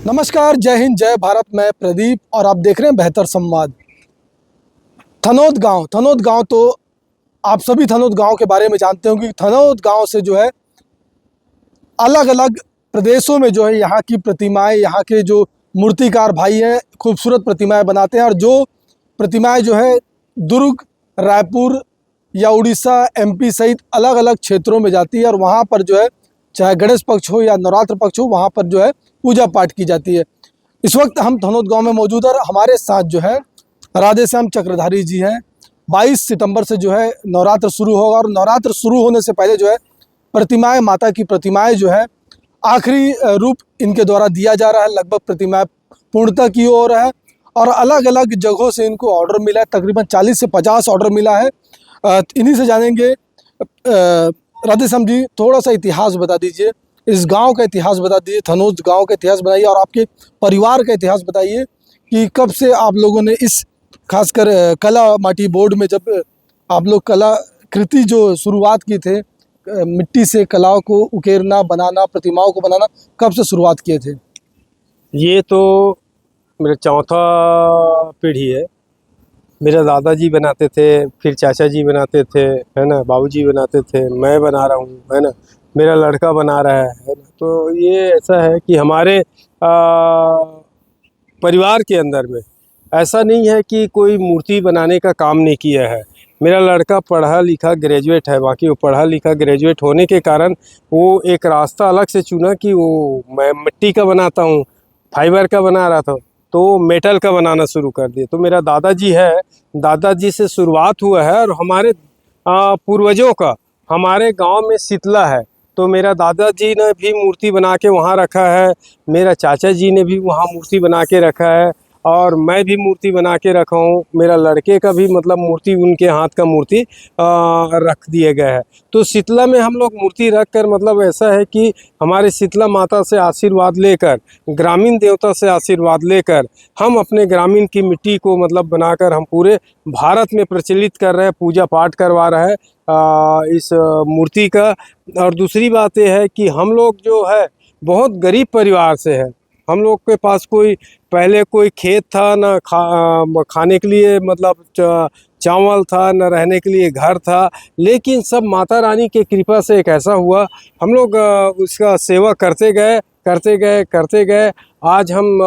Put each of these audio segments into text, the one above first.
नमस्कार, जय हिंद, जय भारत। मैं प्रदीप और आप देख रहे हैं बेहतर संवाद। थनोद गांव तो आप सभी थनोद गांव के बारे में जानते हो कि थनोद गांव से जो है अलग अलग प्रदेशों में जो है यहाँ की प्रतिमाएं, यहाँ के जो मूर्तिकार भाई हैं खूबसूरत प्रतिमाएं बनाते हैं। और जो प्रतिमाएं जो है दुर्ग, रायपुर या उड़ीसा, एमपी सहित अलग अलग क्षेत्रों में जाती है और वहाँ पर जो है चाहे गणेश पक्ष हो या नवरात्र पक्ष हो, वहाँ पर जो है पूजा पाठ की जाती है। इस वक्त हम थनोद गांव में मौजूद हैं और हमारे साथ जो है राधे श्याम चक्रधारी जी हैं। 22 सितंबर से जो है नवरात्र शुरू होगा और नवरात्र शुरू होने से पहले जो है प्रतिमाएं, माता की प्रतिमाएं जो है आखिरी रूप इनके द्वारा दिया जा रहा है। लगभग प्रतिमाएं पूर्णता की ओर है और अलग अलग जगहों से इनको ऑर्डर मिला है। तकरीबन 40 से 50 ऑर्डर मिला है। इन्हीं से जानेंगे। राधे श्याम जी, थोड़ा सा इतिहास बता दीजिए, इस गांव का इतिहास बता दीजिए, थनोद गांव का इतिहास बताइए और आपके परिवार का इतिहास बताइए कि कब से आप लोगों ने इस खासकर कला माटी बोर्ड में जब आप लोग कलाकृति जो शुरुआत की थे, मिट्टी से कलाओं को उकेरना, बनाना, प्रतिमाओं को बनाना, कब से शुरुआत किए थे? ये तो मेरा चौथा पीढ़ी है। मेरे दादाजी बनाते थे, फिर चाचा जी बनाते थे, है ना, बाबूजी बनाते थे, मैं बना रहा हूँ, है ना, मेरा लड़का बना रहा है ना। तो ये ऐसा है कि हमारे परिवार के अंदर में ऐसा नहीं है कि कोई मूर्ति बनाने का काम नहीं किया है। मेरा लड़का पढ़ा लिखा ग्रेजुएट है, बाकी वो पढ़ा लिखा ग्रेजुएट होने के कारण वो एक रास्ता अलग से चुना कि वो मैं मिट्टी का बनाता हूँ, फाइबर का बना रहा था, तो मेटल का बनाना शुरू कर दिए। तो मेरा दादाजी है, दादाजी से शुरुआत हुआ है और हमारे पूर्वजों का हमारे गांव में शीतला है, तो मेरा दादाजी ने भी मूर्ति बना के वहाँ रखा है, मेरा चाचा जी ने भी वहाँ मूर्ति बना के रखा है और मैं भी मूर्ति बना के रखा हूँ। मेरा लड़के का भी मतलब मूर्ति, उनके हाथ का मूर्ति रख दिए गए है। तो शीतला में हम लोग मूर्ति रख कर मतलब ऐसा है कि हमारे शीतला माता से आशीर्वाद लेकर, ग्रामीण देवता से आशीर्वाद लेकर हम अपने ग्रामीण की मिट्टी को मतलब बनाकर हम पूरे भारत में प्रचलित कर रहे हैं, पूजा पाठ करवा रहे हैं इस मूर्ति का। और दूसरी बात यह है कि हम लोग जो है बहुत गरीब परिवार से है। हम लोग के पास कोई पहले कोई खेत था ना, खाने के लिए मतलब चावल था, न रहने के लिए घर था, लेकिन सब माता रानी के कृपा से एक ऐसा हुआ, हम लोग उसका सेवा करते गए। आज हम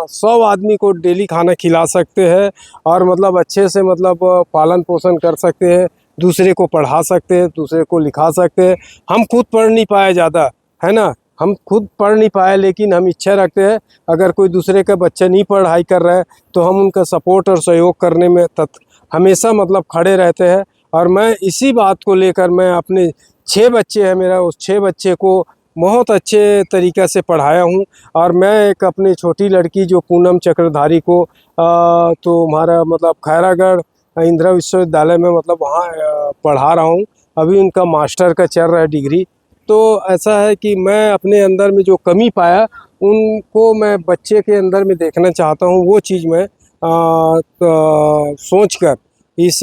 100 आदमी को डेली खाना खिला सकते हैं और मतलब अच्छे से मतलब पालन पोषण कर सकते हैं, दूसरे को पढ़ा सकते हैं, दूसरे को लिखा सकते हैं। हम खुद पढ़ नहीं पाए ज़्यादा, है ना, हम खुद पढ़ नहीं पाए, लेकिन हम इच्छा रखते हैं अगर कोई दूसरे का बच्चा नहीं पढ़ाई कर रहा है तो हम उनका सपोर्ट और सहयोग करने में हमेशा मतलब खड़े रहते हैं। और मैं इसी बात को लेकर मैं अपने 6 बच्चे हैं मेरा, उस 6 बच्चे को बहुत अच्छे तरीक़े से पढ़ाया हूँ। और मैं एक अपनी छोटी लड़की जो पूनम चक्रधारी को तो हमारा मतलब खैरागढ़ इंदिरा विश्वविद्यालय में मतलब वहाँ पढ़ा रहा हूँ। अभी उनका मास्टर का चल रहा है डिग्री। तो ऐसा है कि मैं अपने अंदर में जो कमी पाया उनको मैं बच्चे के अंदर में देखना चाहता हूँ, वो चीज़ मैं सोचकर इस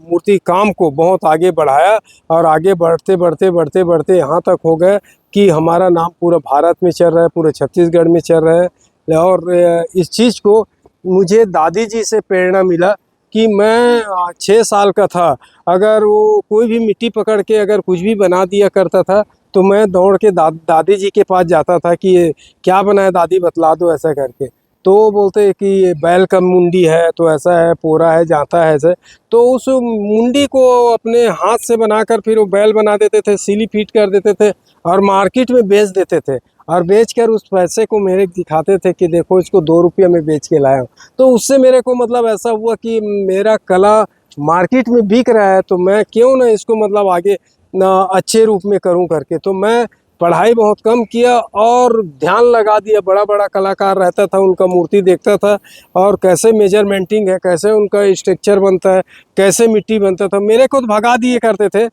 मूर्ति काम को बहुत आगे बढ़ाया और आगे बढ़ते यहाँ तक हो गए कि हमारा नाम पूरा भारत में चल रहा है, पूरे छत्तीसगढ़ में चल रहा है। और इस चीज़ को मुझे दादी जी से प्रेरणा मिला कि मैं 6 साल का था, अगर वो कोई भी मिट्टी पकड़ के अगर कुछ भी बना दिया करता था तो मैं दौड़ के दादी जी के पास जाता था कि ये क्या बनाया दादी, बतला दो ऐसा करके। तो वो बोलते कि ये बैल का मुंडी है, तो ऐसा है, पोरा है, जाता है ऐसे। तो उस मुंडी को अपने हाथ से बनाकर फिर वो बैल बना देते थे, सीली फीट कर देते थे और मार्केट में बेच देते थे। और बेचकर उस पैसे को मेरे दिखाते थे कि देखो इसको 2 रुपये में बेच के लाया हूँ। तो उससे मेरे को मतलब ऐसा हुआ कि मेरा कला मार्केट में बिक रहा है, तो मैं क्यों ना इसको मतलब आगे अच्छे रूप में करूं करके। तो मैं पढ़ाई बहुत कम किया और ध्यान लगा दिया। बड़ा बड़ा कलाकार रहता था, उनका मूर्ति देखता था और कैसे मेजरमेंटिंग है, कैसे उनका स्ट्रक्चर बनता है, कैसे मिट्टी बनता था। मेरे को तो भगा दिए करते थे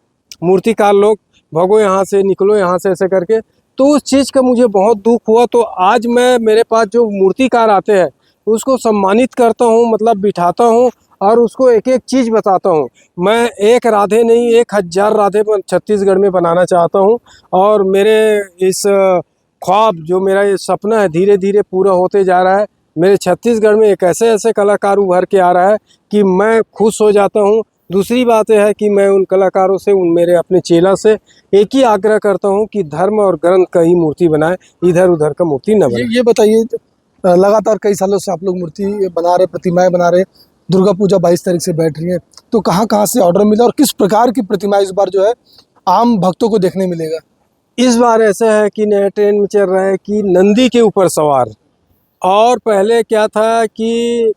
मूर्तिकार लोग, भगो यहाँ से, निकलो यहाँ से, ऐसे करके। तो उस चीज़ का मुझे बहुत दुख हुआ। तो आज मैं, मेरे पास जो मूर्तिकार आते हैं उसको सम्मानित करता हूँ, मतलब बिठाता हूँ और उसको एक एक चीज़ बताता हूँ। मैं एक राधे नहीं, 1000 राधे छत्तीसगढ़ में बनाना चाहता हूँ। और मेरे इस ख्वाब, जो मेरा ये सपना है, धीरे धीरे पूरा होते जा रहा है। मेरे छत्तीसगढ़ में एक ऐसे ऐसे कलाकार उभर के आ रहा है कि मैं खुश हो जाता हूँ। दूसरी बात यह है कि मैं उन कलाकारों से, उन मेरे अपने चेला से एक ही आग्रह करता हूँ कि धर्म और ग्रंथ का ही मूर्ति बनाए, इधर उधर का मूर्ति न बनाए। ये बताइए, लगातार कई सालों से आप लोग मूर्ति बना रहे, प्रतिमाएं बना रहे, दुर्गा पूजा 22 तारीख से बैठ रही है, तो कहाँ कहाँ से ऑर्डर मिला और किस प्रकार की प्रतिमा इस बार जो है आम भक्तों को देखने मिलेगा? इस बार ऐसा है कि नया ट्रेंड में चल रहा है कि नंदी के ऊपर सवार। और पहले क्या था कि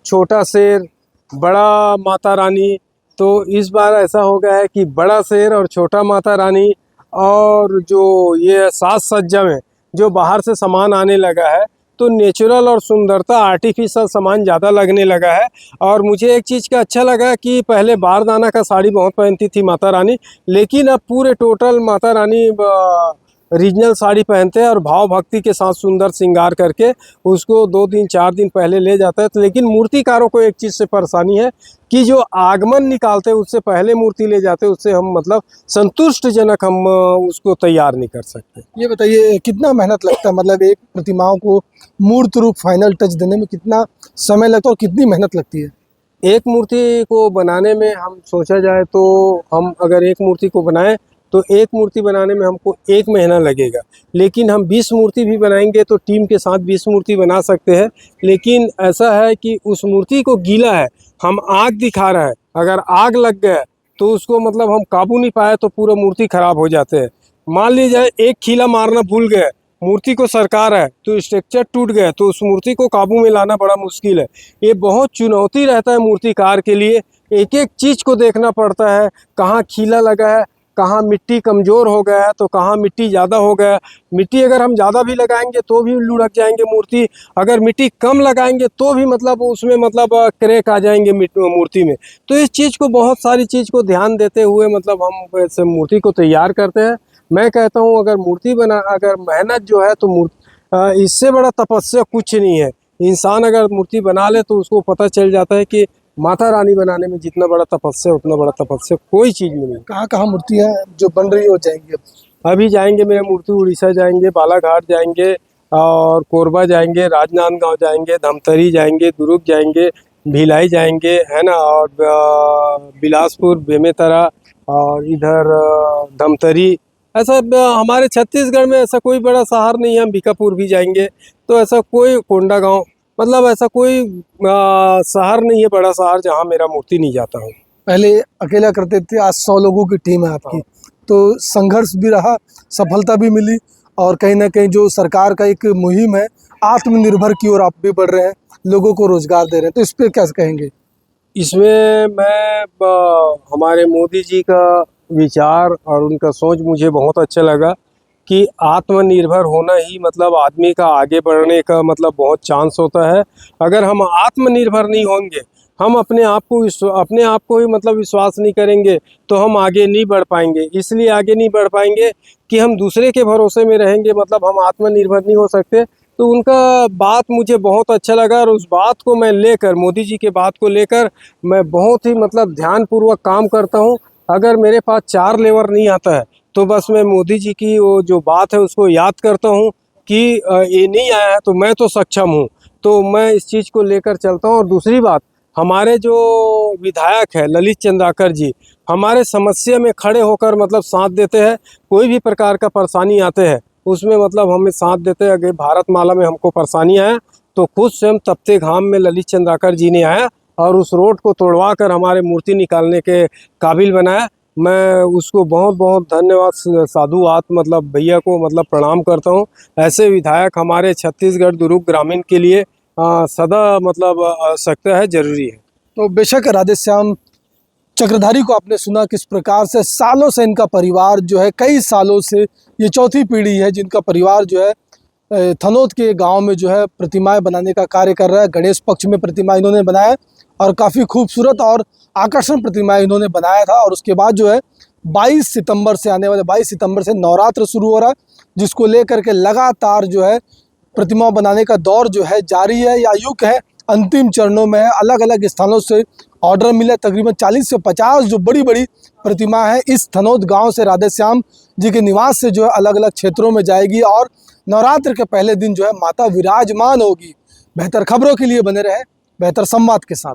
छोटा शेर, बड़ा माता रानी। तो इस बार ऐसा हो गया है कि बड़ा शेर और छोटा माता रानी, और जो ये साज सज्जा में जो बाहर से सामान आने लगा है, तो नेचुरल और सुंदरता, आर्टिफिशियल सामान ज़्यादा लगने लगा है। और मुझे एक चीज़ का अच्छा लगा कि पहले बारदाना का साड़ी बहुत पहनती थी माता रानी, लेकिन अब पूरे टोटल माता रानी रीजनल साड़ी पहनते हैं और भाव भक्ति के साथ सुंदर श्रृंगार करके उसको 2 दिन 4 दिन पहले ले जाता है। तो लेकिन मूर्तिकारों को एक चीज़ से परेशानी है कि जो आगमन निकालते हैं उससे पहले मूर्ति ले जाते हैं, उससे हम मतलब संतुष्टजनक हम उसको तैयार नहीं कर सकते। ये बताइए, कितना मेहनत लगता है, मतलब एक प्रतिमाओं को मूर्त रूप फाइनल टच देने में कितना समय लगता है और कितनी मेहनत लगती है? एक मूर्ति को बनाने में हम सोचा जाए तो हम अगर एक मूर्ति को बनाएं तो एक मूर्ति बनाने में हमको 1 महीना लगेगा, लेकिन हम 20 मूर्ति भी बनाएंगे तो टीम के साथ 20 मूर्ति बना सकते हैं। लेकिन ऐसा है कि उस मूर्ति को गीला है, हम आग दिखा रहे हैं, अगर आग लग गया तो उसको मतलब हम काबू नहीं पाए तो पूरा मूर्ति खराब हो जाते हैं। मान लीजिए एक खीला मारना भूल गए, मूर्ति को सरकार है तो स्ट्रक्चर टूट गया, तो उस मूर्ति को काबू में लाना बड़ा मुश्किल है। ये बहुत चुनौती रहता है मूर्तिकार के लिए, एक एक चीज़ को देखना पड़ता है, कहाँ खीला लगा है, कहाँ मिट्टी कमज़ोर हो गया है, तो कहाँ मिट्टी ज़्यादा हो गया। मिट्टी अगर हम ज़्यादा भी लगाएंगे तो भी लुढ़क जाएंगे मूर्ति, अगर मिट्टी कम लगाएंगे तो भी मतलब उसमें मतलब क्रैक आ जाएंगे मूर्ति में। तो इस चीज़ को, बहुत सारी चीज़ को ध्यान देते हुए मतलब हम ऐसे मूर्ति को तैयार करते हैं। मैं कहता हूँ अगर मेहनत जो है तो इससे बड़ा तपस्या कुछ नहीं है। इंसान अगर मूर्ति बना ले तो उसको पता चल जाता है कि माता रानी बनाने में जितना बड़ा तपस्या, उतना बड़ा तपस्या कोई चीज़ में नहीं। कहाँ कहाँ मूर्तियाँ जो बन रही हो जाएंगी? अभी जाएंगे मेरे मूर्ति, उड़ीसा जाएंगे, बालाघाट जाएंगे और कोरबा जाएंगे, राजनांदगांव जाएंगे, धमतरी जाएंगे, दुर्ग जाएंगे, भिलाई जाएंगे, है ना, और बिलासपुर, बेमेतरा और इधर धमतरी। ऐसा हमारे छत्तीसगढ़ में ऐसा कोई बड़ा शहर नहीं है। हम बीकापुर भी जाएंगे, तो ऐसा कोई कोंडागांव, मतलब ऐसा कोई शहर नहीं है, बड़ा शहर, जहाँ मेरा मूर्ति नहीं जाता हूँ। पहले अकेला करते थे, आज 100 लोगों की टीम है आपकी, तो संघर्ष भी रहा, सफलता भी मिली, और कहीं ना कहीं जो सरकार का एक मुहिम है आत्मनिर्भर की ओर आप भी बढ़ रहे हैं, लोगों को रोजगार दे रहे हैं, तो इस पे क्या कहेंगे? इसमें मैं हमारे मोदी जी का विचार और उनका सोच मुझे बहुत अच्छा लगा कि आत्मनिर्भर होना ही मतलब आदमी का आगे बढ़ने का मतलब बहुत चांस होता है। अगर हम आत्मनिर्भर नहीं होंगे, हम अपने आप को ही मतलब विश्वास नहीं करेंगे, तो हम आगे नहीं बढ़ पाएंगे। इसलिए आगे नहीं बढ़ पाएंगे कि हम दूसरे के भरोसे में रहेंगे, मतलब हम आत्मनिर्भर नहीं हो सकते। तो उनका बात मुझे बहुत अच्छा लगा, और उस बात को मैं लेकर, मोदी जी के बात को लेकर मैं बहुत ही मतलब ध्यानपूर्वक काम करता हूँ। अगर मेरे पास 4 लेबर नहीं आता है तो बस मैं मोदी जी की वो जो बात है उसको याद करता हूँ कि ये नहीं आया है तो मैं तो सक्षम हूँ, तो मैं इस चीज़ को लेकर चलता हूँ। और दूसरी बात, हमारे जो विधायक है ललित चंद्राकर जी, हमारे समस्या में खड़े होकर मतलब साथ देते हैं। कोई भी प्रकार का परेशानी आते हैं उसमें मतलब हमें साथ देते हैं। अगर भारतमाला में हमको परेशानी आया तो खुद स्वयं तपते घाम में ललित चंद्राकर जी ने आया और उस रोड को तोड़वा कर हमारे मूर्ति निकालने के काबिल बनाया। मैं उसको बहुत बहुत धन्यवाद, साधुवाद मतलब भैया को मतलब प्रणाम करता हूँ। ऐसे विधायक हमारे छत्तीसगढ़ दुर्ग ग्रामीण के लिए सदा मतलब आवश्यकता है, जरूरी है। तो बेशक राधेश्याम चक्रधारी को आपने सुना किस प्रकार से सालों से इनका परिवार जो है, कई सालों से ये चौथी पीढ़ी है जिनका परिवार जो है थनोद के गांव में जो है प्रतिमाएं बनाने का कार्य कर रहा है। गणेश पक्ष में प्रतिमा इन्होंने बनाया और काफ़ी खूबसूरत और आकर्षण प्रतिमाएं इन्होंने बनाया था। और उसके बाद जो है 22 सितंबर से, आने वाले 22 सितंबर से नवरात्र शुरू हो रहा है, जिसको लेकर के लगातार जो है प्रतिमा बनाने का दौर जो है जारी है, या युग है अंतिम चरणों में है। अलग अलग स्थानों से ऑर्डर मिला। तकरीबन 40 से 50 जो बड़ी बड़ी प्रतिमा है इस थनोद गांव से राधे श्याम जी के निवास से जो है अलग अलग क्षेत्रों में जाएगी और नवरात्र के पहले दिन जो है माता विराजमान होगी। बेहतर खबरों के लिए बने रहे बेहतर संवाद के साथ।